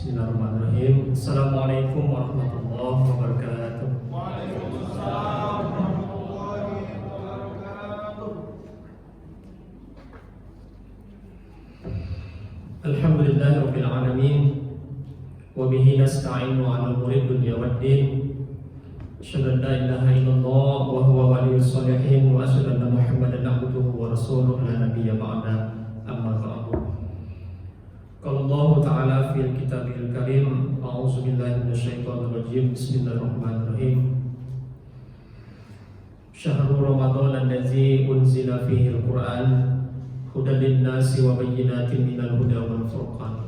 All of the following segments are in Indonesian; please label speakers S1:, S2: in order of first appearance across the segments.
S1: Bismillahirrahmanirrahim. Assalamualaikum warahmatullahi wabarakatuh.
S2: Waalaikumsalam warahmatullahi wabarakatuh.
S1: Alhamdulillahirabbil alamin. Wa bihi nasta'inu 'ala umuri dunya waddin. Asyhadu an la ilaha illallah wa huwa waliyyus shalihin wa asyhadu anna Muhammadan 'abduhu wa rasuluhu la nabiyya ba'da. Amma ba'du. Qala Allah Ta'ala fil kitabil karim, a'udzu billahi minasyaitonir rajim. Bismillahirrahmanirrahim. Syahrul Ramadan allazi unzila fihi al-Qur'an hudan lin-nasi wa bayyinatin minal huda wal furqan.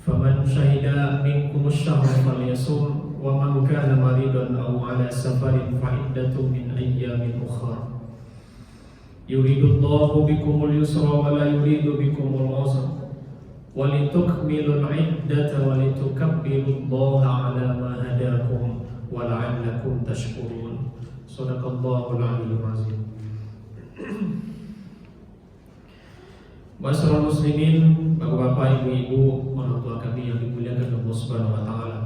S1: Faman syahida minkum asy-syahra falyasum wa man kana maridan aw 'ala safarin fa iddatun min ayyamin ukhra. Yuridullahu bikumul yusra wa la yuridu bikumul 'usra wa litukmilul 'iddata wa litukabbirullaha 'ala ma hadakum wa la'allakum tashkurun. Shadaqallahul 'aliyyul 'azim. Masyaallah muslimin, bapak-bapak, ibu-ibu, orang tua kami yang dimuliakan Allah Subhanahu wa taala.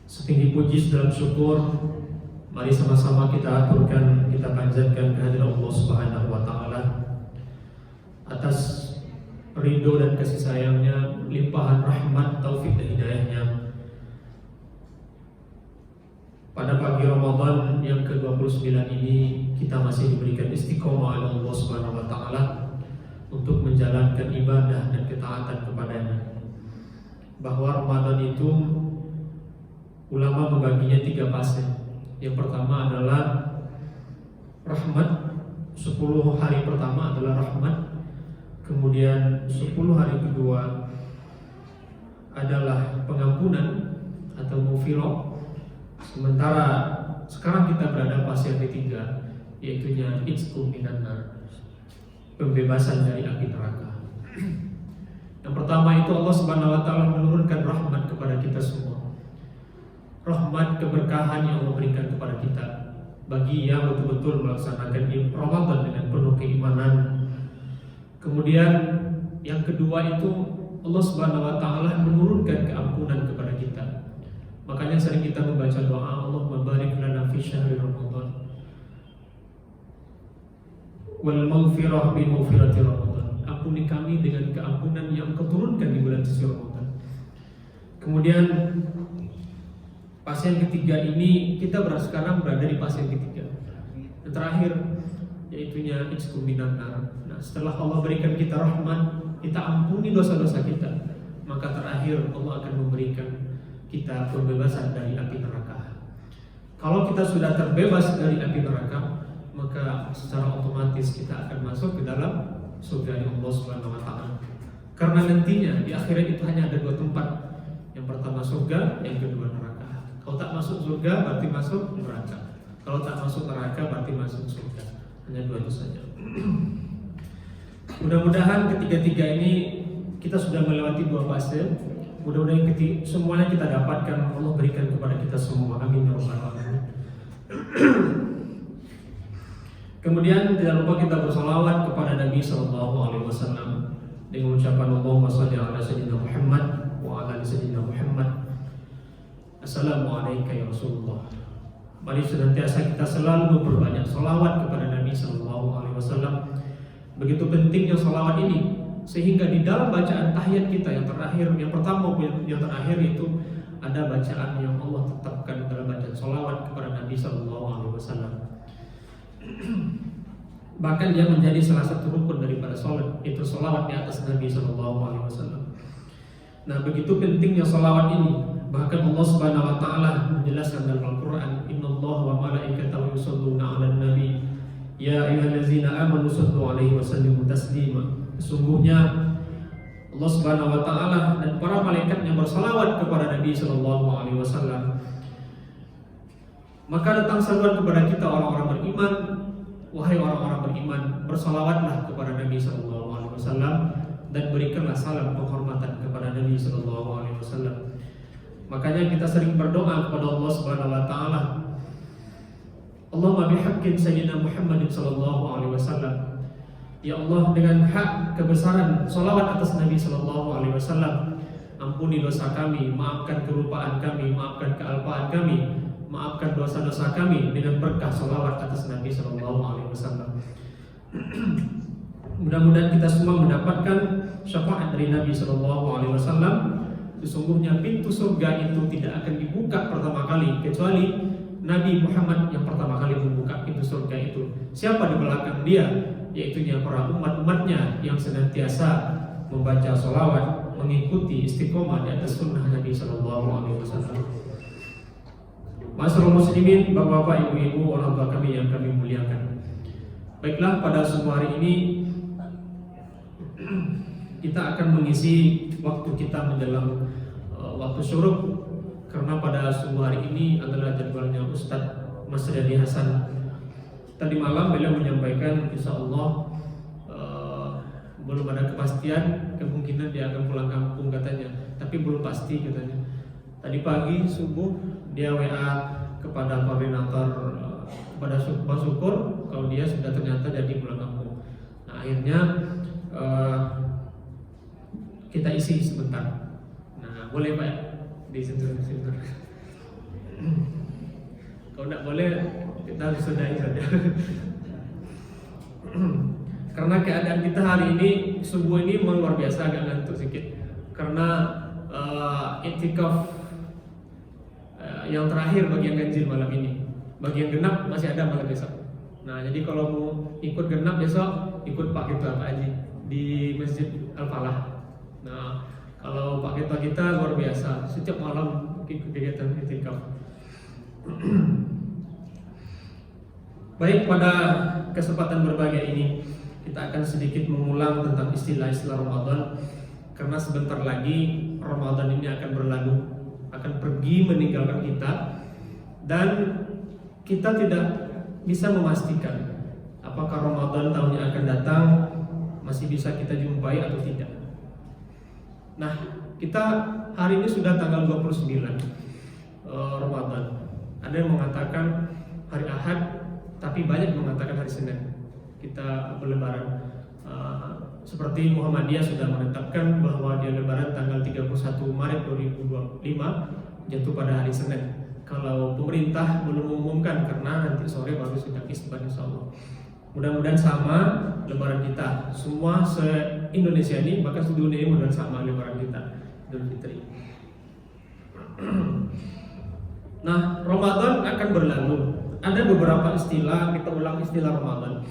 S1: Setinggi puji dan syukur, mari sama-sama kita aturkan, kita panjatkan kehadiran Allah Subhanahu wa taala atas ridho dan kasih sayangnya, limpahan rahmat, taufik dan hidayahnya. Pada pagi Ramadan yang ke-29 ini kita masih diberikan istiqomah oleh Allah Subhanahu wa taala untuk menjalankan ibadah dan ketaatan kepadanya. Bahwa Ramadan itu ulama membaginya 3 fase. Yang pertama adalah rahmat, 10 hari pertama adalah rahmat. Kemudian 10 hari kedua adalah pengampunan atau maghfirah. Sementara sekarang kita berada fase yang ketiga, yaitu itqu minan nar, pembebasan dari api neraka. Yang pertama itu Allah Subhanahu wa taala menurunkan rahmat kepada kita semua. Rahmat keberkahan yang Allah berikan kepada kita bagi yang betul-betul melaksanakan Ramadan dengan penuh keimanan. Kemudian yang kedua itu Allah Subhanahu wa taala menurunkan keampunan kepada kita. Makanya sering kita membaca doa, Allahumma barik lana fi syahri Ramadan wal maghfirah bi maghfirati Ramadan. Ampuni kami dengan keampunan yang Engkau turunkan di bulan suci Ramadan. Kemudian fase yang ketiga ini kita sekarang berada di fase yang ketiga. Yang terakhir yaitunya itqu minan nar. Nah, setelah Allah berikan kita rahmat, kita ampuni dosa-dosa kita, maka terakhir Allah akan memberikan kita pembebasan dari api neraka. Kalau kita sudah terbebas dari api neraka, maka secara otomatis kita akan masuk ke dalam surga Allah Subhanahu wa taala. Karena nantinya di akhirat itu hanya ada 2 tempat. Yang pertama surga, yang kedua neraka. Kalau tak masuk surga berarti masuk neraka. Kalau tak masuk neraka berarti masuk surga. Hanya 2 itu saja. Mudah-mudahan ketiga-tiga ini kita sudah melewati 2 fase. Mudah-mudahan semuanya kita dapatkan, Allah berikan kepada kita semua. Amin ya rabbal alamin. Kemudian tidak lupa kita bersalawat kepada Nabi sallallahu alaihi wasallam dengan ucapan Allahumma shalli ala sayyidina Muhammad wa ala ali sayyidina Muhammad. Assalamualaikum ya Rasulullah. Mari senantiasa kita selalu berbanyak salawat kepada Nabi sallallahu alaihi wasallam. Begitu pentingnya salawat ini, sehingga di dalam bacaan tahiyat kita yang terakhir, yang pertama yang terakhir itu ada bacaan yang Allah tetapkan dalam bacaan salawat kepada Nabi sallallahu alaihi wasallam. Bahkan dia menjadi salah satu rukun daripada salat, itu salawat di atas Nabi sallallahu alaihi wasallam. Nah, begitu pentingnya salawat ini, bahkan Allah Subhanahu wa taala menjelaskan dalam Al-Qur'an, innallaha wa malaikatahu yusholluna 'alan nabi ya ayyuhallazina amanu shallu 'alaihi wa sallimu taslima. Sesungguhnya Allah Subhanahu wa taala dan para malaikatnya bersalawat kepada Nabi sallallahu alaihi wasallam. Maka datang seruan kepada kita orang-orang beriman, wahai orang-orang beriman, bersalawatlah kepada Nabi sallallahu alaihi wasallam dan berikanlah salam penghormatan kepada Nabi sallallahu alaihi wasallam. Makanya kita sering berdoa kepada Allah Subhanahu wa taala, Allahumma bihaqqi sayyidina Muhammadin sallallahu alaihi wasallam. Ya Allah, dengan hak kebesaran salawat atas Nabi sallallahu alaihi wasallam, ampuni dosa kami, maafkan kelupaan kami, maafkan kealpaan kami, maafkan dosa-dosa kami dengan berkah sholawat atas Nabi Sallallahu Alaihi Wasallam. Mudah-mudahan kita semua mendapatkan syafaat dari Nabi Sallallahu Alaihi Wasallam. Sesungguhnya pintu surga itu tidak akan dibuka pertama kali kecuali Nabi Muhammad yang pertama kali membuka pintu surga itu. Siapa di belakang dia? Yaitu para umat-umatnya yang senantiasa membaca sholawat, mengikuti istiqomah di atas sunnah Nabi Sallallahu Alaihi Wasallam. Masyaallah muslimin, bapak-bapak, ibu-ibu, orang tua kami yang kami muliakan. Baiklah, pada semua hari ini kita akan mengisi waktu kita menjelang waktu syuruk, karena pada semua hari ini adalah jadwalnya Ustadz Mas Riyadi Hasan. Tadi malam beliau menyampaikan insya Allah belum ada kepastian, kemungkinan dia akan pulang kampung katanya, tapi belum pasti katanya. Tadi pagi subuh dia WA kepada koordinator kepada Bang Syukur kalau dia sudah ternyata jadi pulang kampung. Nah akhirnya kita isi sebentar. Nah boleh Pak di situ. Kalau tidak boleh kita sudahi saja. Karena keadaan kita hari ini subuh ini memang luar biasa, agak ngantuk sedikit karena iktikaf yang terakhir bagi yang ganjil malam ini. Bagi yang genap masih ada malam besok. Nah jadi kalau mau ikut genap besok ikut Pak Ketua Pak Haji di Masjid Al-Falah. Nah kalau Pak Ketua kita luar biasa, setiap malam ikut kegiatan iktikaf. Baik, pada kesempatan berbahagia ini kita akan sedikit mengulang tentang istilah-istilah Ramadan, karena sebentar lagi Ramadan ini akan berlalu, akan pergi meninggalkan kita, dan kita tidak bisa memastikan apakah Ramadan tahun yang akan datang masih bisa kita jumpai atau tidak. Nah, kita hari ini sudah tanggal 29 Ramadan. Ada yang mengatakan hari Ahad, tapi banyak mengatakan hari Senin kita berlebaran. Seperti Muhammadiyah sudah menetapkan bahwa dia lebaran tanggal 31 Maret 2025 jatuh pada hari Senin. Kalau pemerintah belum mengumumkan, karena nanti sore baru sidang isbat insyaallah. Mudah-mudahan sama lebaran kita. Semua se-Indonesia ini, bahkan sedunia ini mudah-mudahan sama lebaran kita, Idul Fitri. Nah, Ramadan akan berlalu. Ada beberapa istilah, kita ulang istilah Ramadan.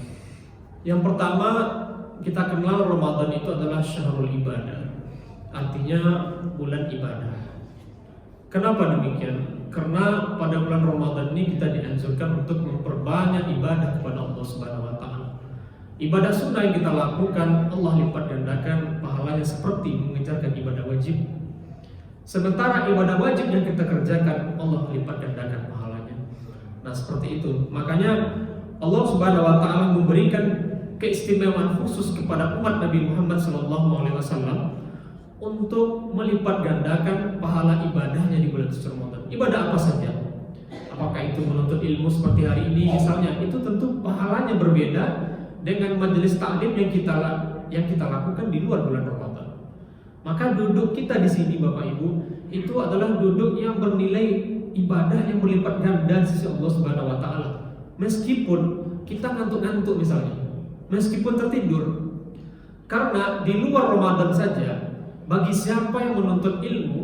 S1: Yang pertama, kita kenal Ramadan itu adalah syahrul ibadah, artinya bulan ibadah. Kenapa demikian? Karena pada bulan Ramadan ini kita dianjurkan untuk memperbanyak ibadah kepada Allah Subhanahu wa taala. Ibadah sunnah yang kita lakukan Allah lipat gandakan pahalanya seperti mengerjakan ibadah wajib. Sementara ibadah wajib yang kita kerjakan Allah lipat gandakan pahalanya. Nah, seperti itu. Makanya Allah Subhanahu wa taala memberikan keistimewaan khusus kepada umat Nabi Muhammad SAW untuk melipat gandakan pahala ibadahnya di bulan suci Ramadan. Ibadah apa saja? Apakah itu menuntut ilmu seperti hari ini misalnya? Itu tentu pahalanya berbeda dengan majelis taklim yang kita lakukan di luar bulan Ramadan. Maka duduk kita di sini Bapak Ibu itu adalah duduk yang bernilai ibadah yang berlipat ganda di sisi Allah Subhanahu wa taala. Meskipun kita ngantuk-ngantuk misalnya, meskipun tertidur. Karena di luar Ramadan saja, bagi siapa yang menuntut ilmu,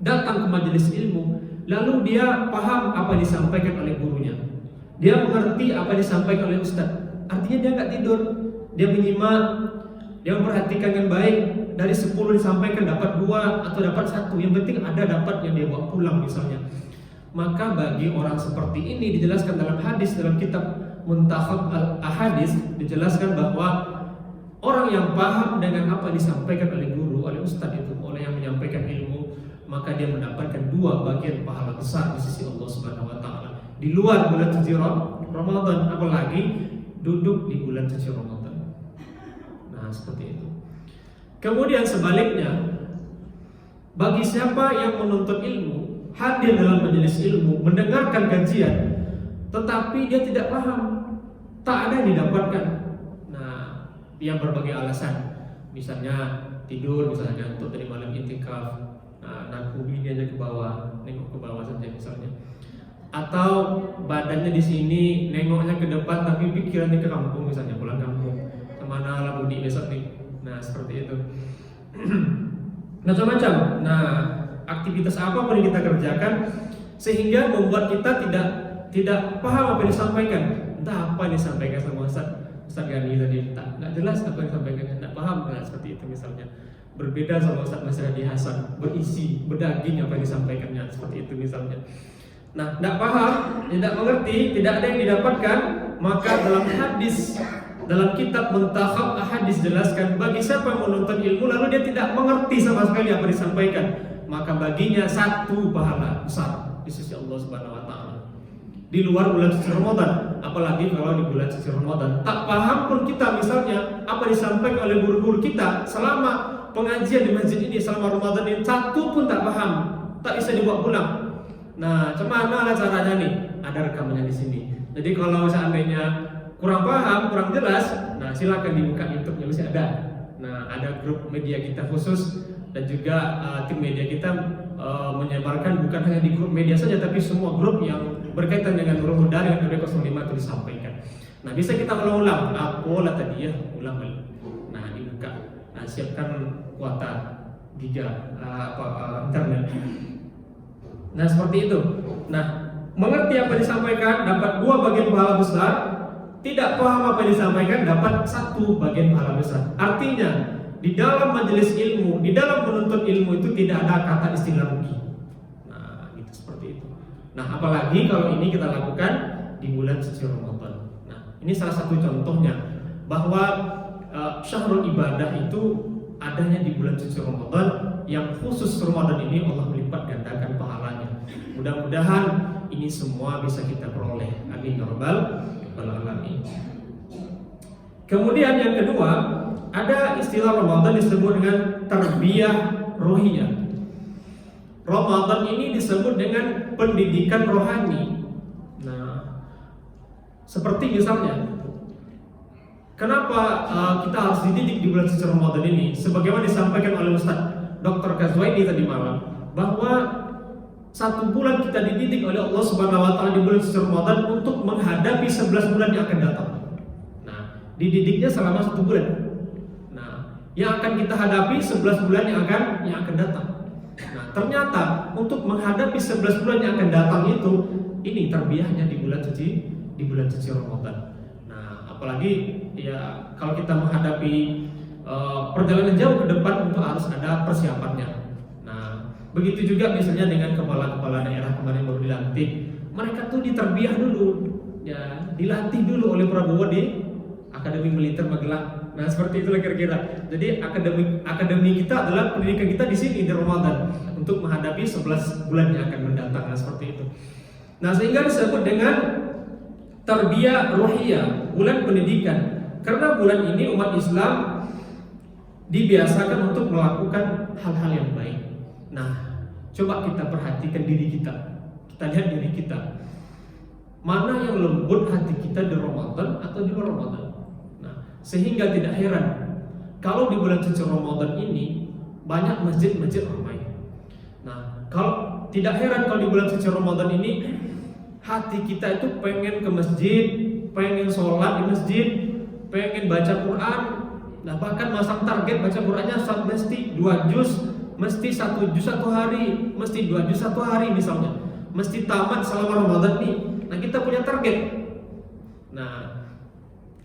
S1: datang ke majelis ilmu, lalu dia paham apa yang disampaikan oleh gurunya, dia mengerti apa yang disampaikan oleh ustaz, artinya dia nggak tidur, dia menyimak, dia memperhatikan yang baik. Dari 10 disampaikan dapat 2 atau dapat 1, yang penting ada dapat yang dia bawa pulang misalnya. Maka bagi orang seperti ini dijelaskan dalam hadis, dalam kitab Muntakhab al-Ahadis dijelaskan bahwa orang yang paham dengan apa yang disampaikan oleh guru, oleh ustadz itu, oleh yang menyampaikan ilmu, maka dia mendapatkan 2 bagian pahala besar di sisi Allah Subhanahu wa taala. Di luar bulan suci Ramadan, apalagi duduk di bulan suci Ramadan. Nah, seperti itu. Kemudian sebaliknya, bagi siapa yang menuntut ilmu, hadir dalam majelis ilmu, mendengarkan kajian, tetapi dia tidak paham, tak ada yang didapatkan. Nah, dia berbagai alasan, misalnya tidur misalnya untuk tadi malam itikaf, naku ini aja ke bawah, nengok ke bawah saja misalnya. Atau badannya di sini, nengoknya ke depan tapi pikirannya ke kampung misalnya, pulang kampung. Kemana lah mudik besok nih? Nah seperti itu. Macam-macam. Nah aktivitas apa pun yang kita kerjakan sehingga membuat kita tidak paham apa yang disampaikan. Entah apa yang disampaikan sama Ustaz Gani tadi, nggak jelas apa yang disampaikan, nggak paham. Nah seperti itu misalnya. Berbeda sama Ustaz Mas Hadi Hasan, berisi, berdaging apa yang disampaikannya, seperti itu misalnya. Nah, tidak paham, tidak mengerti, tidak ada yang didapatkan, maka dalam hadis, dalam kitab Muntakhab Ahadits jelaskan, bagi siapa yang menuntut ilmu lalu dia tidak mengerti sama sekali apa yang disampaikan, maka baginya satu pahala besar di sisi Allah Subhanahu wa taala. Di luar bulan suci Ramadan, apalagi kalau di bulan suci Ramadan, tak paham pun kita misalnya apa disampaikan oleh guru-guru kita selama pengajian di masjid ini selama Ramadan ini, satu pun tak paham, tak bisa dibawa pulang. Nah, cuman lah caranya nih? Ada rekamannya di sini. Jadi kalau seandainya kurang paham, kurang jelas, nah silakan dibuka YouTube-nya, masih ada. Nah, ada grup media kita khusus dan juga tim media kita menyebarkan bukan hanya di grup media saja, tapi semua grup yang berkaitan dengan Nurul Huda dengan RW05 itu disampaikan. Nah, bisa kita ulang-ulang. Apalah tadi ya, ulang balik. Nah, dibuka. Nah, siapkan kuota giga internet. Nah seperti itu. Nah mengerti apa yang disampaikan dapat 2 bagian pahala besar. Tidak paham apa yang disampaikan dapat 1 bagian pahala besar. Artinya di dalam majelis ilmu, di dalam menuntut ilmu itu tidak ada kata istilah rugi. Nah itu seperti itu. Nah apalagi kalau ini kita lakukan di bulan suci Ramadan. Nah ini salah satu contohnya bahwa syahrul ibadah itu adanya di bulan suci Ramadan, yang khusus Ramadan ini Allah melipat gandakan pahalanya. Mudah-mudahan ini semua bisa kita peroleh. Amin ya rabbal alamin. Kemudian yang kedua, ada istilah Ramadan disebut dengan tarbiyah rohiyah. Ramadan ini disebut dengan pendidikan rohani. Nah, seperti misalnya kenapa kita harus dididik di bulan suci Ramadan ini? Sebagaimana disampaikan oleh Ustaz Dr. Kazwaidi tadi malam, bahwa 1 bulan kita dididik oleh Allah Subhanahu wa taala di bulan suci Ramadan untuk menghadapi 11 bulan yang akan datang. Nah, dididiknya selama 1 bulan. Nah, yang akan kita hadapi 11 bulan yang akan datang. Nah, ternyata untuk menghadapi 11 bulan yang akan datang itu, ini tarbiyahnya di bulan suci Ramadan. Apalagi ya kalau kita menghadapi perjalanan jauh ke depan tentu harus ada persiapannya. Nah begitu juga misalnya dengan kepala-kepala daerah kemarin baru dilantik, mereka tuh diterbiah dulu, ya dilatih dulu oleh Prabowo di Akademi Militer Magelang. Nah seperti itulah kira-kira. Jadi akademi kita adalah pendidikan kita di sini di Ramadan untuk menghadapi 11 bulan yang akan mendatang. Nah seperti itu. Nah sehingga disebut dengan tarbiyah rohiyah, bulan pendidikan. Karena bulan ini umat Islam dibiasakan untuk melakukan hal-hal yang baik. Nah, coba kita perhatikan diri kita. Kita lihat diri kita. Mana yang lembut hati kita di Ramadan atau di luar Ramadan. Nah, sehingga tidak heran kalau di bulan suci Ramadan ini banyak masjid-masjid ramai. Nah, kalau tidak heran kalau di bulan suci Ramadan ini hati kita itu pengen ke masjid, pengen sholat di masjid, pengen baca Quran. Nah bahkan masang target baca Qurannya mesti 2 juz, mesti 1 juz 1 hari, mesti 2 juz 1 hari misalnya, mesti tamat selama Ramadan nih. Nah kita punya target. Nah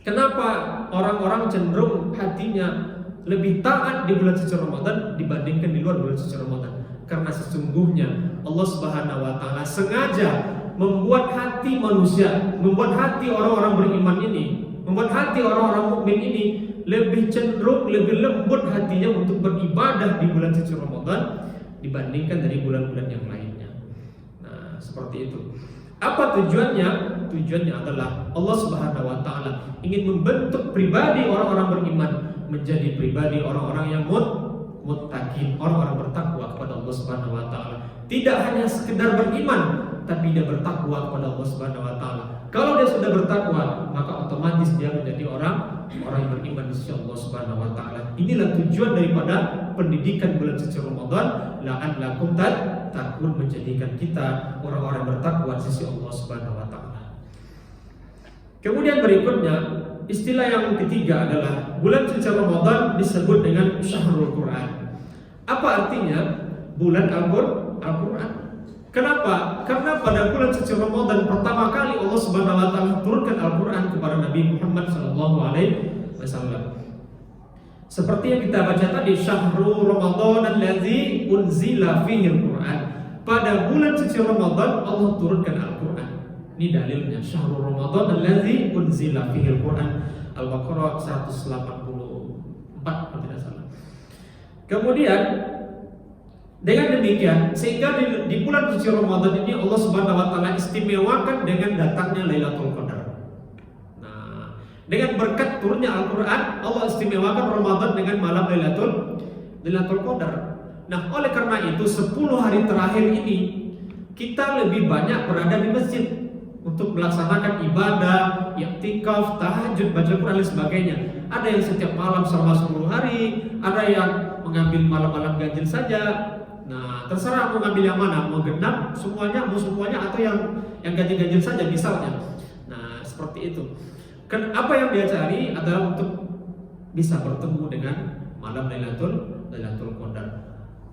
S1: kenapa orang-orang cenderung hatinya lebih taat di bulan suci Ramadan dibandingkan di luar bulan suci Ramadan? Karena sesungguhnya Allah Subhanahu wa taala sengaja membuat hati manusia, membuat hati orang-orang beriman ini, membuat hati orang-orang mukmin ini lebih cenderung, lebih lembut hatinya untuk beribadah di bulan suci Ramadan dibandingkan dari bulan-bulan yang lainnya. Nah, seperti itu. Apa tujuannya? Tujuannya adalah Allah Subhanahu wa taala ingin membentuk pribadi orang-orang beriman menjadi pribadi orang-orang yang muttaqin, orang-orang bertakwa kepada Allah Subhanahu wa taala. Tidak hanya sekedar beriman, tapi dia bertakwa kepada Allah Subhanahu wa taala. Kalau dia sudah bertakwa, maka otomatis dia menjadi orang yang beriman di sisi Allah Subhanahu wa taala. Inilah tujuan daripada pendidikan bulan suci Ramadan, la'allakum tattaqun, menjadikan kita orang-orang bertakwa di sisi Allah Subhanahu wa taala. Kemudian berikutnya, istilah yang ketiga adalah bulan suci Ramadan disebut dengan Syahrul Quran. Apa artinya bulan Al-Quran? Kenapa? Karena pada bulan suci Ramadan pertama kali Allah Subhanahu wa taala turunkan Al-Quran kepada Nabi Muhammad SAW. Seperti yang kita baca tadi, Syahrul Ramadan allazi unzila fihi Al-Quran. Pada bulan suci Ramadan Allah turunkan Al-Quran. Ini dalilnya, Syahrul Ramadan allazi unzila fihi Al-Quran. Al-Baqarah 184 kalau tidak salah. Kemudian dengan demikian, sehingga di bulan suci Ramadan ini Allah Subhanahu wa taala istimewakan dengan datangnya Lailatul Qadar. Nah, dengan berkat turunnya Al-Qur'an, Allah istimewakan Ramadan dengan malam Lailatul Qadar. Nah, oleh karena itu 10 hari terakhir ini kita lebih banyak berada di masjid untuk melaksanakan ibadah, i'tikaf, tahajud, baca Quran dan sebagainya. Ada yang setiap malam selama 10 hari, ada yang mengambil malam-malam ganjil saja. Nah, terserah mau ngambil yang mana, mau genap semuanya, mau semuanya, atau yang ganjil-ganjil saja misalnya. Nah, seperti itu. Apa yang dia cari adalah untuk bisa bertemu dengan malam Lailatul Qadar.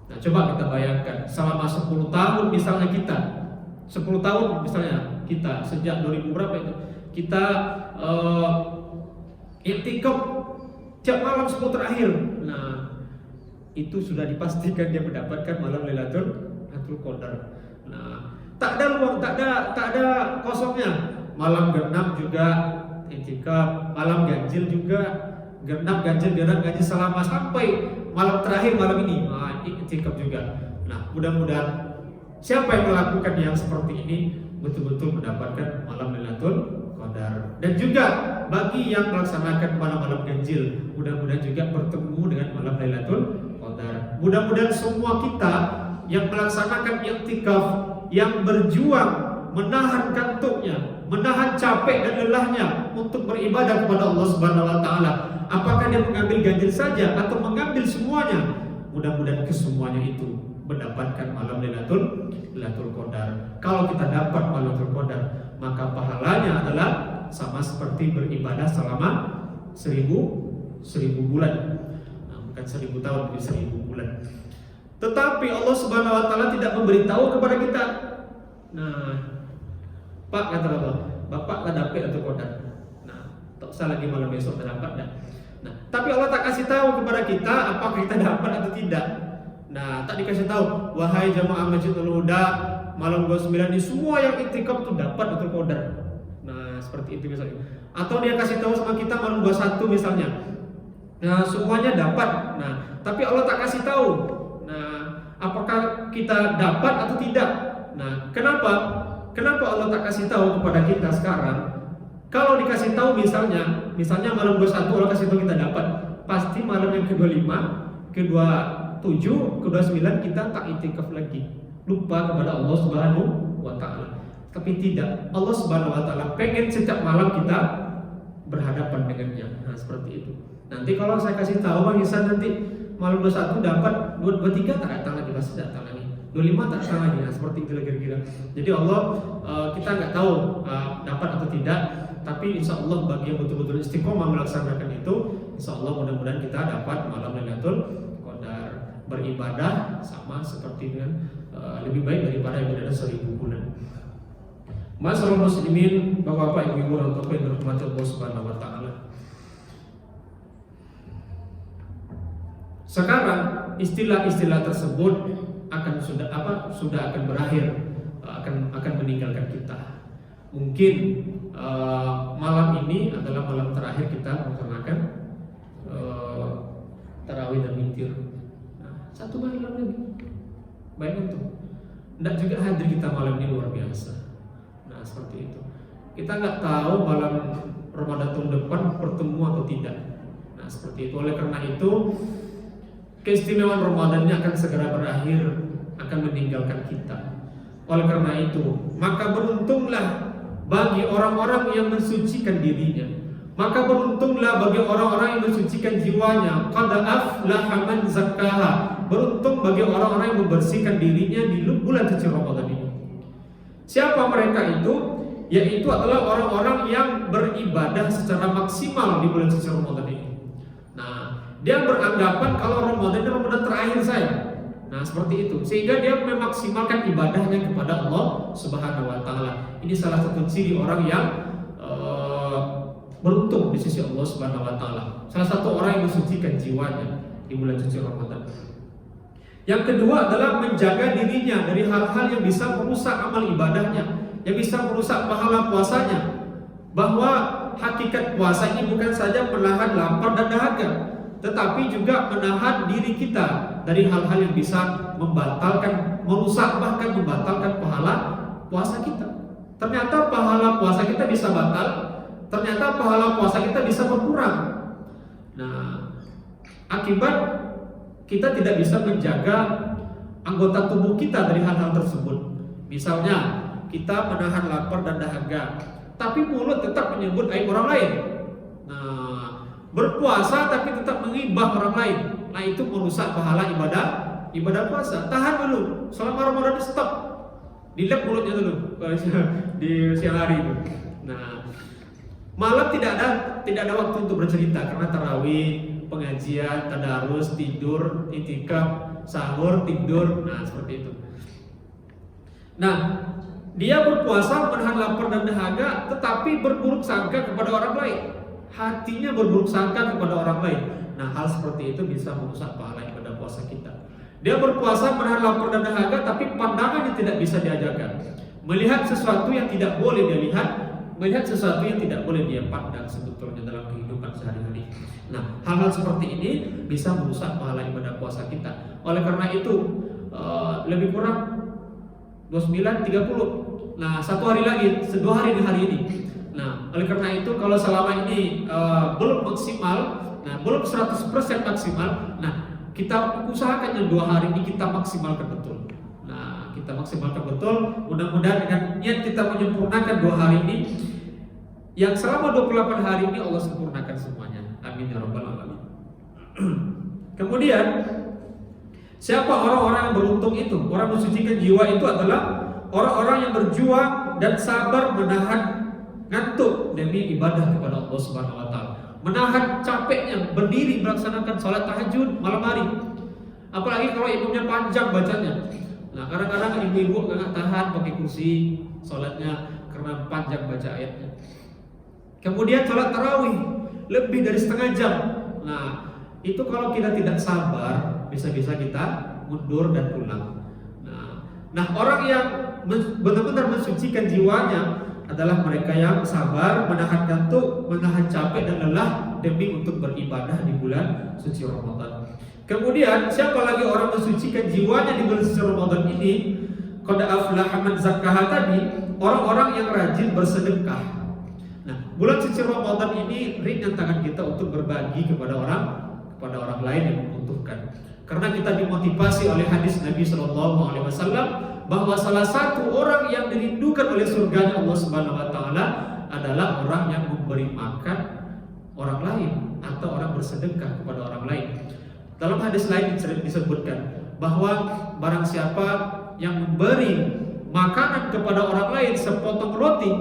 S1: Nah, coba kita bayangkan selama 10 tahun misalnya kita 10 tahun misalnya kita sejak 2000 berapa itu kita i'tikaf tiap malam 10 terakhir. Nah, itu sudah dipastikan dia mendapatkan malam Lailatul Qadar. Nah, tak ada ruang, tak ada kosongnya. Malam genap juga i'tikaf, malam ganjil juga genap ganjil selama sampai malam terakhir malam ini. Nah, i'tikaf juga. Nah, mudah-mudahan siapa yang melakukan yang seperti ini betul-betul mendapatkan malam Lailatul Qadar. Dan juga bagi yang melaksanakan malam-malam ganjil, mudah-mudahan juga bertemu dengan malam Lailatul Qadar. Mudah-mudahan semua kita yang melaksanakan i'tikaf, yang berjuang menahan kantuknya, menahan capek dan lelahnya untuk beribadah kepada Allah Subhanahu wa taala, apakah dia mengambil ganjil saja atau mengambil semuanya, mudah-mudahan kesemuanya itu mendapatkan malam Lailatul Qadar. Kalau kita dapat malam Lailatul Qadar, maka pahalanya adalah sama seperti beribadah selama 1000 bulan. Nah, bukan 1000 tahun, tapi 1000 bulan. Tetapi Allah Subhanahu wa taala tidak memberitahu kepada kita. Nah, Pak, kata Allah, Bapak lah dapat Lailatul Qadar. Nah, tak usah lagi malam besok tak dapat dah. Nah, tapi Allah tak kasih tahu kepada kita apakah kita dapat atau tidak. Nah, tak dikasih tahu, wahai jamaah Masjidul Huda, malam 29 ini semua yang i'tikaf tuh dapat Lailatul Qadar. Nah, seperti itu misalnya. Atau dia kasih tahu sama kita malam 21 misalnya. Nah, semuanya dapat. Nah, tapi Allah tak kasih tahu. Nah, apakah kita dapat atau tidak? Nah, kenapa Allah tak kasih tahu kepada kita sekarang? Kalau dikasih tahu misalnya malam 21 Allah kasih tahu kita dapat, pasti malam yang ke-25, ke-27, ke-29 kita tak i'tikaf lagi. Lupa kepada Allah Subhanahu wa taala. Tapi tidak, Allah Subhanahu wa taala pengen setiap malam kita berhadapan dengannya. Nah, seperti itu. Nanti kalau saya kasih tahu Bang Ihsan nanti malam 21 dapat, 23 tak datang lagi, pasti datang lagi. 25 tak datang lagi. Nah, seperti itu kira-kira. Jadi Allah kita nggak tahu dapat atau tidak, tapi insya Allah bagi yang betul-betul istiqomah melaksanakan itu, insya Allah mudah-mudahan kita dapat malam Lailatul Qadar. Beribadah sama seperti dengan lebih baik daripada ibadah 1000 bulan. Masyaallah muslimin, Bapak-bapak, Ibu-ibu dan Bapak yang dirahmati Allah Subhanahu wa taala. Sekarang istilah-istilah tersebut sudah akan berakhir, akan meninggalkan kita. Mungkin malam ini adalah malam terakhir kita melaksanakan tarawih dan witir. Nah, satu malam lagi. Bayangkan tuh. Tidak juga hadir kita malam ini luar biasa. Nah, seperti itu. Kita nggak tahu malam Ramadan tahun depan bertemu atau tidak. Nah, seperti itu. Oleh karena itu, keistimewaan Ramadannya akan segera berakhir, akan meninggalkan kita. Oleh karena itu, maka beruntunglah bagi orang-orang yang mensucikan dirinya. Maka beruntunglah bagi orang-orang yang mensucikan jiwanya. Qad aflaha man zakkaha. Beruntung bagi orang-orang yang membersihkan dirinya di bulan suci Ramadan ini. Siapa mereka itu? Yaitu adalah orang-orang yang beribadah secara maksimal di bulan suci Ramadan ini. Nah, dia beranggapan kalau Ramadan ini Ramadan terakhir saya. Nah, seperti itu. Sehingga dia memaksimalkan ibadahnya kepada Allah Subhanahu wa taala. Ini salah satu ciri orang yang beruntung di sisi Allah Subhanahu wa taala. Salah satu orang yang mensucikan jiwanya di bulan suci Ramadan. Yang kedua adalah menjaga dirinya dari hal-hal yang bisa merusak amal ibadahnya, yang bisa merusak pahala puasanya. Bahwa hakikat puasa ini bukan saja menahan lapar dan dahaga, tetapi juga menahan diri kita dari hal-hal yang bisa membatalkan, merusak, bahkan membatalkan pahala puasa kita. Ternyata pahala puasa kita bisa batal, ternyata pahala puasa kita bisa berkurang. Nah, akibat kita tidak bisa menjaga anggota tubuh kita dari hal-hal tersebut. Misalnya, kita menahan lapar dan dahaga, tapi mulut tetap menyebut aib orang lain. Nah, berpuasa tapi tetap menghibah orang lain. Nah, itu merusak pahala ibadah puasa. Tahan dulu, selama Ramadan stop. Dilep mulutnya dulu di siang hari itu. Nah, malam tidak ada waktu untuk bercerita karena tarawih, pengajian, tadarus, tidur, itikaf, sahur, tidur. Nah, seperti itu. Nah, dia berpuasa menahan lapar dan dahaga, tetapi berburuk sangka kepada orang lain. Hatinya berburuk sangka kepada orang lain. Nah, hal seperti itu bisa merusak pahala ibadah puasa kita. Dia berpuasa menahan lapar dan dahaga, tapi pandangannya tidak bisa diajarkan. Melihat sesuatu yang tidak boleh dia lihat, melihat sesuatu yang tidak boleh dia pandang sebetulnya dalam kehidupan sehari-hari. Nah, hal-hal seperti ini bisa merusak pahala ibadah puasa kita. Oleh karena itu, lebih kurang 29, 30. Nah, 1 hari lagi, 2 hari di hari ini. Nah, oleh karena itu kalau selama ini belum maksimal, nah belum 100% maksimal, nah kita usahakan yang 2 hari ini kita maksimalkan betul. Nah, kita maksimalkan betul. Mudah-mudahan dengan niat kita menyempurnakan 2 hari ini, yang selama 28 hari ini Allah sempurnakan semuanya. Amin ya rabbal alamin. Kemudian, siapa orang-orang yang beruntung itu? Orang mensucikan jiwa itu adalah orang-orang yang berjuang dan sabar menahan ngantuk demi ibadah kepada Allah Subhanahu wa taala. Menahan capeknya berdiri melaksanakan sholat tahajud malam hari. Apalagi kalau imamnya panjang bacanya. Nah, kadang-kadang ibu-ibu nggak tahan pakai kursi sholatnya karena panjang baca ayatnya. Kemudian sholat tarawih lebih dari setengah jam. Nah, itu kalau kita tidak sabar, bisa-bisa kita mundur dan pulang. Nah, orang yang benar-benar mensucikan jiwanya adalah mereka yang sabar, menahan ngantuk, menahan capek dan lelah demi untuk beribadah di bulan suci Ramadan. Kemudian, siapa lagi orang mensucikan jiwanya di bulan suci Ramadan ini? Qad aflaha man zakkaha tadi, orang-orang yang rajin bersedekah. Nah, bulan suci Ramadan ini ringan tangan kita untuk berbagi kepada orang lain yang membutuhkan. Karena kita dimotivasi oleh hadis Nabi SAW bahwa salah satu orang yang dirindukan oleh surganya Allah Subhanahu wa taala adalah orang yang memberi makan orang lain atau orang bersedekah kepada orang lain. Dalam hadis lain disebutkan bahwa barang siapa yang memberi makanan kepada orang lain sepotong roti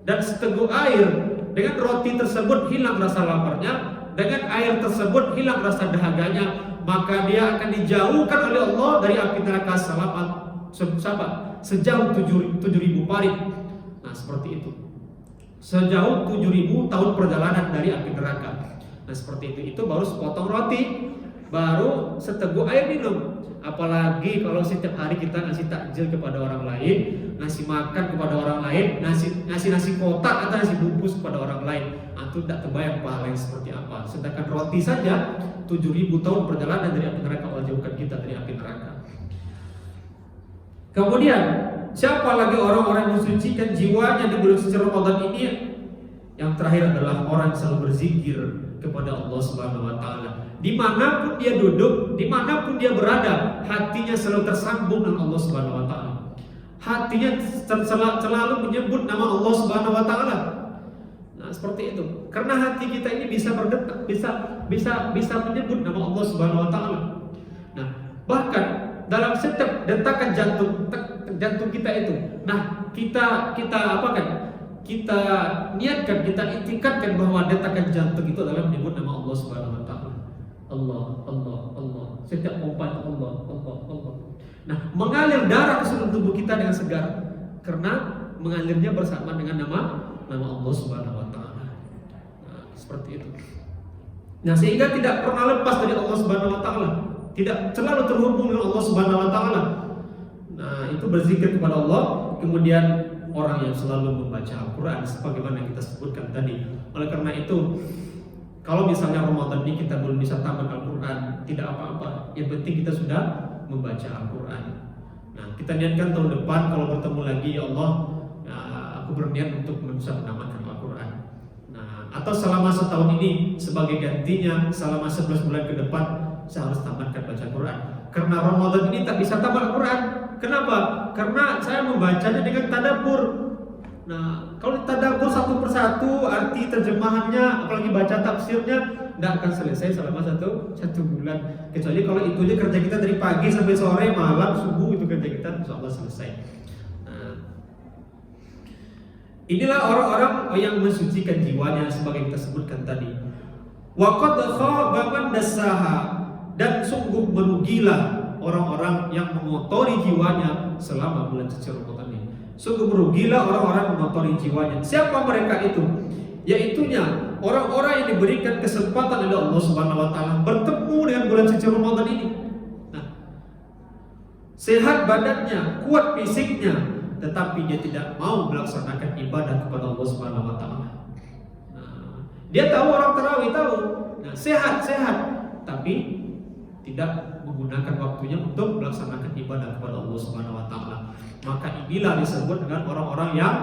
S1: dan seteguk air, dengan roti tersebut hilang rasa laparnya, dengan air tersebut hilang rasa dahaganya, maka dia akan dijauhkan oleh Allah dari api neraka selama sejauh 7.000 parit. Nah, seperti itu. Sejauh 7.000 tahun perjalanan dari api neraka. Nah, seperti itu. Itu baru sepotong roti, baru seteguk air minum. Apalagi kalau setiap hari kita ngasih takjil kepada orang lain, ngasih makan kepada orang lain, ngasih nasi kotak atau nasi bungkus kepada orang lain. Itu tidak terbayang pahala yang seperti apa. Sedangkan roti saja 7.000 tahun perjalanan dari api neraka, Allah jauhkan kita dari api neraka. Kemudian, siapa lagi orang-orang yang mensucikan jiwanya di bulan suci Ramadan ini? Yang terakhir adalah orang yang selalu berzikir kepada Allah Subhanahu wa taala. Dimanapun dia duduk, dimanapun dia berada, hatinya selalu tersambung dengan Allah Subhanahu wa taala. hatinya selalu menyebut nama Allah Subhanahu wa taala. Nah, seperti itu. Karena hati kita ini bisa berdetak, bisa menyebut nama Allah Subhanahu wa taala. Nah, bahkan dalam setiap detakan jantung kita itu, nah kita apa kan? Kita niatkan, kita itikadkan bahwa detakan jantung itu adalah menyebut nama Allah Subhanahu wa taala. Allah, Allah, Allah. Setiap pompa Allah, Allah, Allah. Nah, mengalir darah ke seluruh tubuh kita dengan segar karena mengalirnya bersama dengan nama Allah Subhanahu wa taala. Nah, seperti itu. Nah, sehingga tidak pernah lepas dari Allah Subhanahu wa taala, tidak selalu terhubung dengan Allah Subhanahu wa taala. Nah, itu berzikir kepada Allah, kemudian orang yang selalu membaca Al-Qur'an sebagaimana kita sebutkan tadi. Oleh karena itu, kalau misalnya Ramadan ini kita belum bisa tamat Al-Qur'an, tidak apa-apa. Yang penting kita sudah membaca Al-Quran. Nah, kita niatkan tahun depan kalau bertemu lagi, ya Allah, aku berniat untuk bisa menamatkan Al-Quran. Nah, atau selama setahun ini sebagai gantinya, selama 11 bulan ke depan saya harus tamatkan baca Quran. Karena Ramadan ini tak bisa tamat Al-Quran. Kenapa? Karena saya membacanya dengan tadabbur. Nah, kalau tadabbur satu persatu, arti terjemahannya, apalagi baca tafsirnya, tidak akan selesai selama satu bulan. Kecuali kalau itu aja kerja kita dari pagi sampai sore, malam, subuh, itu kerja kita insya Allah selesai. Nah, inilah orang-orang yang mensucikan jiwanya sebagai kita sebutkan tadi. Wa qad khaba man dassaha, dan sungguh merugilah orang-orang yang mengotori jiwanya selama bulan suci Ramadan ini. Sungguh merugilah orang-orang yang mengotori jiwanya. Siapa mereka itu? Yaitunya orang-orang yang diberikan kesempatan oleh Allah Subhanahu wa taala bertemu dengan bulan suci Ramadan ini. Nah, sehat badannya, kuat fisiknya, tetapi dia tidak mau melaksanakan ibadah kepada Allah Subhanahu wa taala. Nah, dia tahu orang tarawih tahu. Nah, sehat, tapi tidak menggunakan waktunya untuk melaksanakan ibadah kepada Allah Subhanahu wa taala. Maka inilah disebut dengan orang-orang yang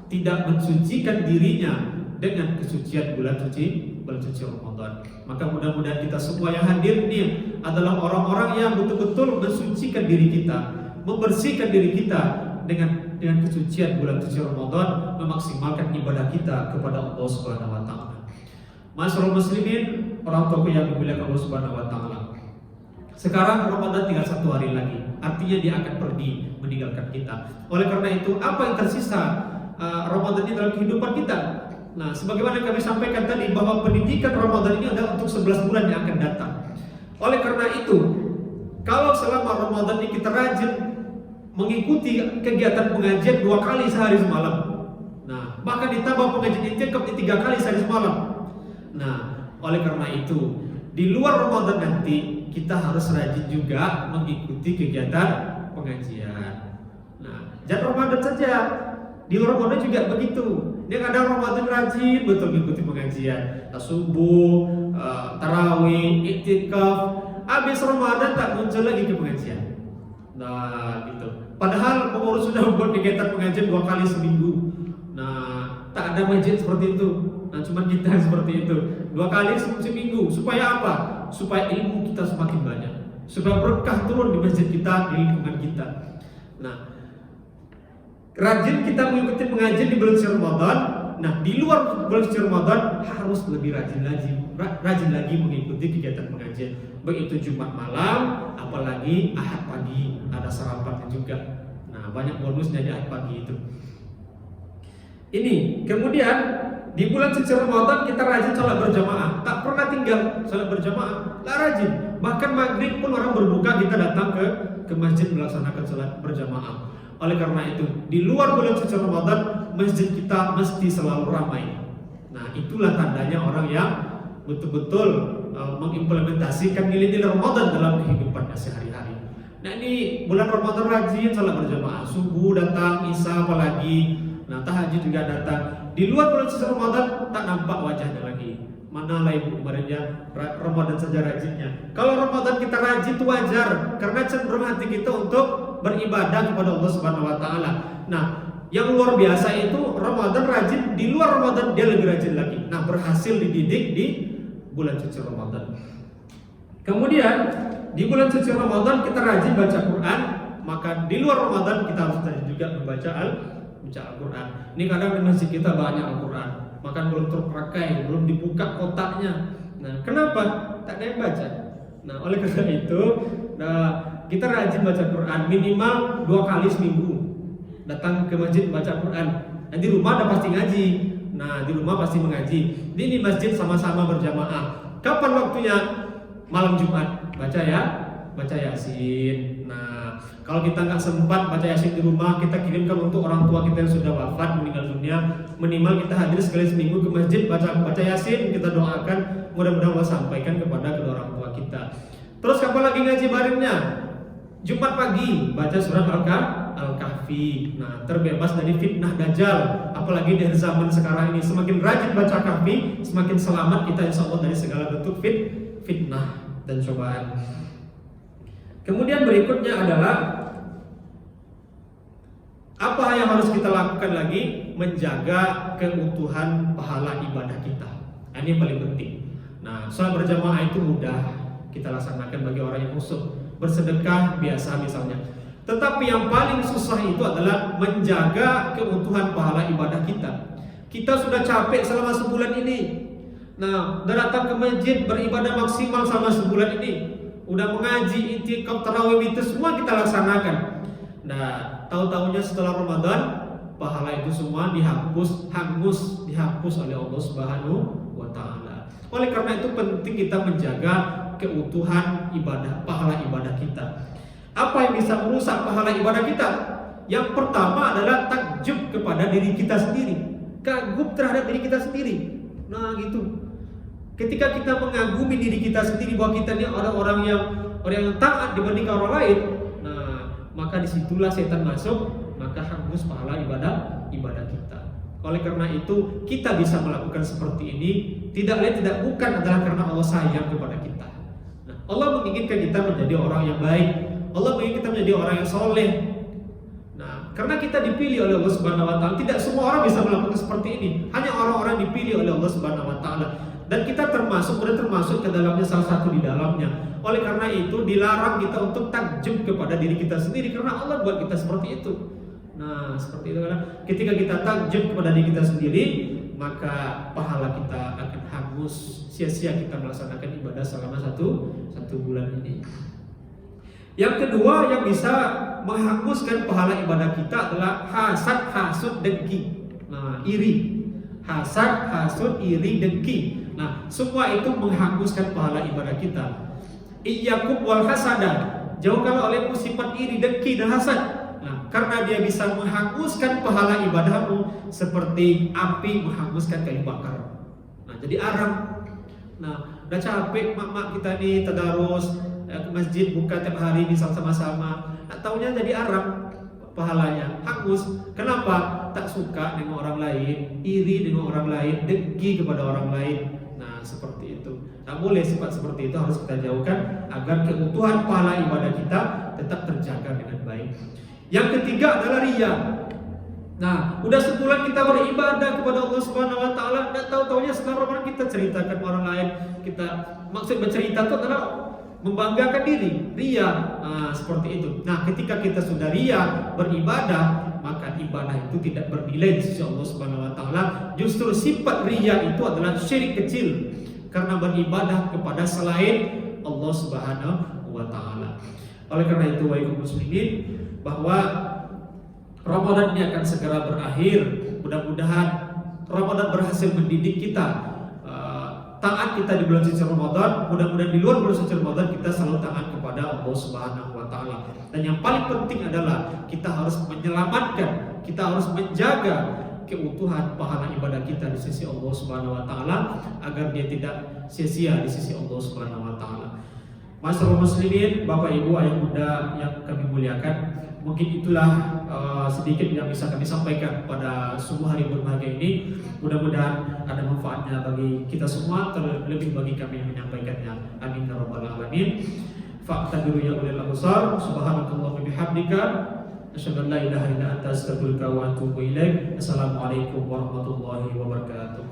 S1: tidak mensucikan dirinya dengan kesucian bulan suci Ramadan. Maka mudah-mudahan kita semua yang hadir ini adalah orang-orang yang betul-betul mensucikan diri kita, membersihkan diri kita dengan kesucian bulan suci Ramadan, memaksimalkan ibadah kita kepada Allah Subhanahu wa taala. Masyaallah muslimin, orang tua yang dimuliakan Allah Subhanahu wa taala. Sekarang Ramadan tinggal 1 hari lagi, artinya dia akan pergi meninggalkan kita. Oleh karena itu, apa yang tersisa Ramadan ini dalam kehidupan kita? Nah, sebagaimana kami sampaikan tadi bahwa pendidikan Ramadan ini adalah untuk 11 bulan yang akan datang. Oleh karena itu, kalau selama Ramadan ini kita rajin mengikuti kegiatan pengajian 2 kali sehari semalam. Nah, bahkan ditambah pengajian intikaf 3 kali sehari semalam. Nah, oleh karena itu, di luar Ramadan nanti kita harus rajin juga mengikuti kegiatan pengajian. Nah, jangan Ramadan saja, di luar Ramadan juga begitu. Dia kadang Ramadan rajin betul mengikuti pengajian, subuh, tarawih, iktikaf. Habis Ramadan tak muncul lagi ke pengajian. Nah, gitu. Padahal pengurus sudah membuat kegiatan pengajian 2 kali seminggu. Nah, tak ada masjid seperti itu. Nah, cuma kita seperti itu. 2 kali seminggu. Supaya apa? Supaya ilmu kita semakin banyak. Supaya berkah turun di masjid kita, di lingkungan kita. Nah, rajin kita mengikuti pengajian di bulan suci Ramadan. Nah, di luar bulan suci Ramadan harus lebih rajin lagi mengikuti kegiatan pengajian. Begitu Jumat malam, apalagi Ahad pagi ada sarapannya juga. Nah, banyak bonusnya di Ahad pagi itu. Ini kemudian di bulan suci Ramadan kita rajin sholat berjamaah, tak pernah tinggal sholat berjamaah, lah rajin. Bahkan maghrib pun orang berbuka kita datang ke masjid melaksanakan sholat berjamaah. Oleh karena itu, di luar bulan suci Ramadan, masjid kita mesti selalu ramai. Nah, itulah tandanya orang yang betul-betul mengimplementasikan nilai-nilai Ramadan dalam kehidupannya sehari-hari. Nah, ini bulan Ramadan rajin salat berjamaah, subuh datang, isya apalagi, nah tahajud juga datang. Di luar bulan suci Ramadan tak nampak wajahnya lagi. Mana lah ibu kemarinnya Ramadan saja rajinnya. Kalau Ramadan kita rajin itu wajar, karena cenderung hati kita untuk beribadah kepada Allah Subhanahu wa taala. Nah, yang luar biasa itu Ramadan rajin, di luar Ramadan dia lebih rajin lagi. Nah, berhasil dididik di bulan suci Ramadan. Kemudian di bulan suci Ramadan kita rajin baca Quran, maka di luar Ramadan kita harus juga membaca Al-Quran. Ini kadang di masjid kita banyak Al-Quran, maka belum terpakai, belum dibuka kotaknya. Nah, kenapa? Tak ada yang baca. Nah, oleh karena itu, kita rajin baca Quran minimal 2 kali seminggu. Datang ke masjid baca Quran. Dan di rumah udah pasti ngaji. Nah, di rumah pasti mengaji. Di masjid sama-sama berjamaah. Kapan waktunya? Malam Jumat. Baca ya, baca Yasin. Nah, kalau kita nggak sempat baca Yasin di rumah, kita kirimkan untuk orang tua kita yang sudah wafat, meninggal dunia. Minimal kita hadir sekali seminggu ke masjid, baca Yasin, kita doakan, mudah-mudahan Allah sampaikan kepada kedua orang tua kita. Terus kapan lagi ngaji barengnya? Jumat pagi baca surat Al-Kahfi. Nah, terbebas dari fitnah Dajjal. Apalagi di zaman sekarang ini, semakin rajin baca Kahfi, semakin selamat kita insya Allah dari segala bentuk fitnah dan cobaan. Kemudian berikutnya adalah apa yang harus kita lakukan lagi? Menjaga keutuhan pahala ibadah kita. Ini yang paling penting. Nah, sholat berjamaah itu mudah kita laksanakan bagi orang yang khusyuk. Bersedekah biasa misalnya. Tetapi yang paling susah itu adalah menjaga keutuhan pahala ibadah kita. Kita sudah capek selama sebulan ini. Nah, udah datang ke masjid beribadah maksimal selama sebulan ini. Udah mengaji, i'tikaf, tarawih, itu semua kita laksanakan. Nah, tahu-tahunya setelah Ramadan pahala itu semua dihapus oleh Allah Subhanahu wa taala. Oleh karena itu penting kita menjaga keutuhan pahala ibadah kita. Apa yang bisa merusak pahala ibadah kita? Yang pertama adalah takjub kepada diri kita sendiri, kagum terhadap diri kita sendiri. Nah, gitu. Ketika kita mengagumi diri kita sendiri bahwa kita ini ada orang yang taat dibandingkan orang lain, nah, maka disitulah setan masuk, maka hangus pahala ibadah kita. Oleh karena itu kita bisa melakukan seperti ini bukan adalah karena Allah sayang kepada kita. Nah, Allah menginginkan kita menjadi orang yang baik. Allah menginginkan kita menjadi orang yang soleh. Nah, karena kita dipilih oleh Allah Subhanahu wa taala, tidak semua orang bisa melakukan seperti ini. Hanya orang-orang dipilih oleh Allah Subhanahu wa taala. Dan kita termasuk ke dalamnya, salah satu di dalamnya. Oleh karena itu dilarang kita untuk takjub kepada diri kita sendiri karena Allah buat kita seperti itu. Nah, seperti itu kan. Ketika kita takjub kepada diri kita sendiri, maka pahala kita akan hangus, sia-sia kita melaksanakan ibadah selama satu bulan ini. Yang kedua yang bisa menghanguskan pahala ibadah kita adalah hasad, hasud, dengki. Nah, iri. Hasad, hasud, iri, dengki. Nah, semua itu menghanguskan pahala ibadah kita. Iyyakum wal hasada. Jauhkanlah olehmu sifat iri, dengki, dan hasad. Nah, karena dia bisa menghanguskan pahala ibadahmu seperti api menghanguskan kayu bakar. Nah, jadi arang. Nah, udah capek mak kita nih tadarus ke masjid buka tiap hari bisa sama-sama. Nah, taunya jadi arang pahalanya, hangus. Kenapa? Tak suka dengan orang lain, iri dengan orang lain, dengki kepada orang lain. Nah, seperti itu. Tak boleh sifat seperti itu, harus kita jauhkan agar keutuhan pahala ibadah kita tetap terjaga dengan baik. Yang ketiga adalah riya. Nah, udah sebulan kita beribadah kepada Allah Subhanahu wa taala, enggak tahu-taunya setelah Ramadan kita ceritakan orang lain. Maksud bercerita itu adalah membanggakan diri, riya. Nah, seperti itu. Nah, ketika kita sudah riya beribadah, maka ibadah itu tidak bernilai di sisi Allah Subhanahu wa taala. Justru sifat riya itu adalah syirik kecil karena beribadah kepada selain Allah Subhanahu wa taala. Oleh karena itu, wahai kaum muslimin, bahwa Ramadan ini akan segera berakhir. Mudah-mudahan Ramadan berhasil mendidik kita. Taat kita di bulan suci Ramadan, mudah-mudahan di luar bulan suci Ramadan kita selalu taat kepada Allah Subhanahu wa taala. Dan yang paling penting adalah kita harus menyelamatkan, kita harus menjaga keutuhan pahala ibadah kita di sisi Allah Subhanahu wa taala agar dia tidak sia-sia di sisi Allah Subhanahu wa taala. Masyaallah muslimin, Bapak Ibu, ayah bunda yang kami muliakan, mungkin itulah sedikit yang bisa kami sampaikan pada subuh hari berbahagia ini. Mudah-mudahan ada manfaatnya bagi kita semua, terlebih bagi kami yang menyampaikannya. Amin ya rabbal alamin. Fa'tabiru ya ulil absar. Subhanakallahumma bihamdika asyhadu an la ilaha illa anta astaghfiruka wa atubu ilaik. Assalamualaikum warahmatullahi wabarakatuh.